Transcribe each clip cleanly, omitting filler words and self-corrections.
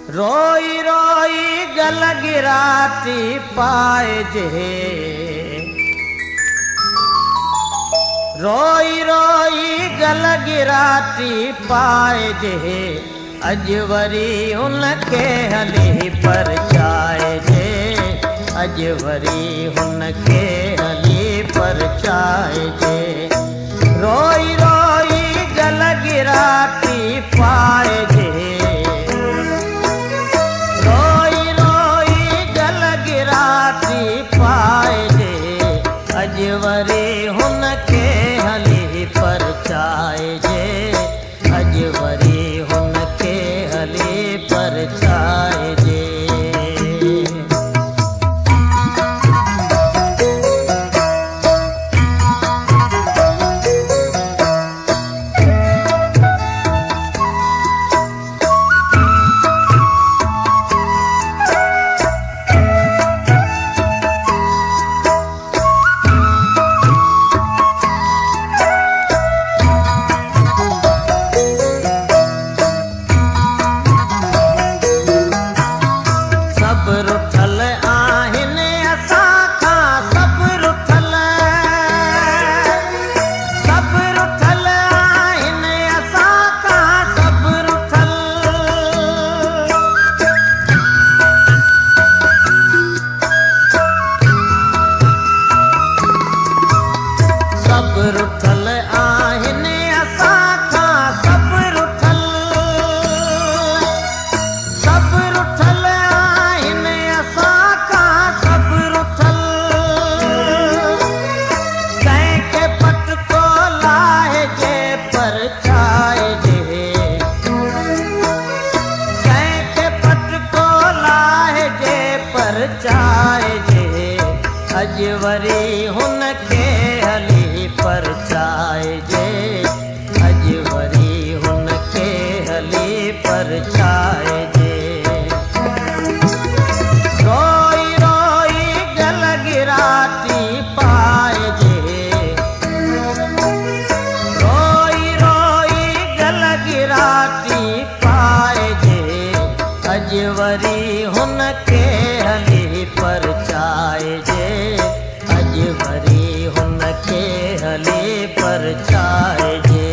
रोई रोई गल गिराती पाए जे, रोई रोई गल गिराती पाए जे, अज वरी उनके हली परचाए जे, अज वरी उनके हली परचाए जे। रोई रोई गल गिराती पाए जे, रोई रोई गल गिराती पाए जे, अज वरी उनके हली परचाए जे, अज वरी उनके हली परचाए जे। रुठल आहिनि असां खां सब रुठल, सब रुठल आहिनि असां खां सब रुठल। कंहिंखे पटको लाहे जे परचाए जे, कंहिंखे पटको लाहे जे परचाए जे, अज वरी हुनखे हली परचाए जे, अज वरी हुनखे हली परचाए जे। रोई रोई गल गिराती पाए जे, रोई रोई गल गिराती पाए जे, अज वरी हुनखे हली परचाए जे, अज वरी हुनखे हली परचाए जे।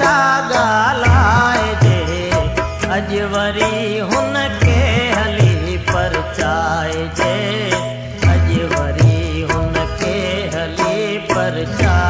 छा ॻाल्हाइजे, अॼु वरी हुन खे हली परचाइजे, अॼु वरी हुन खे हली परचाइजे।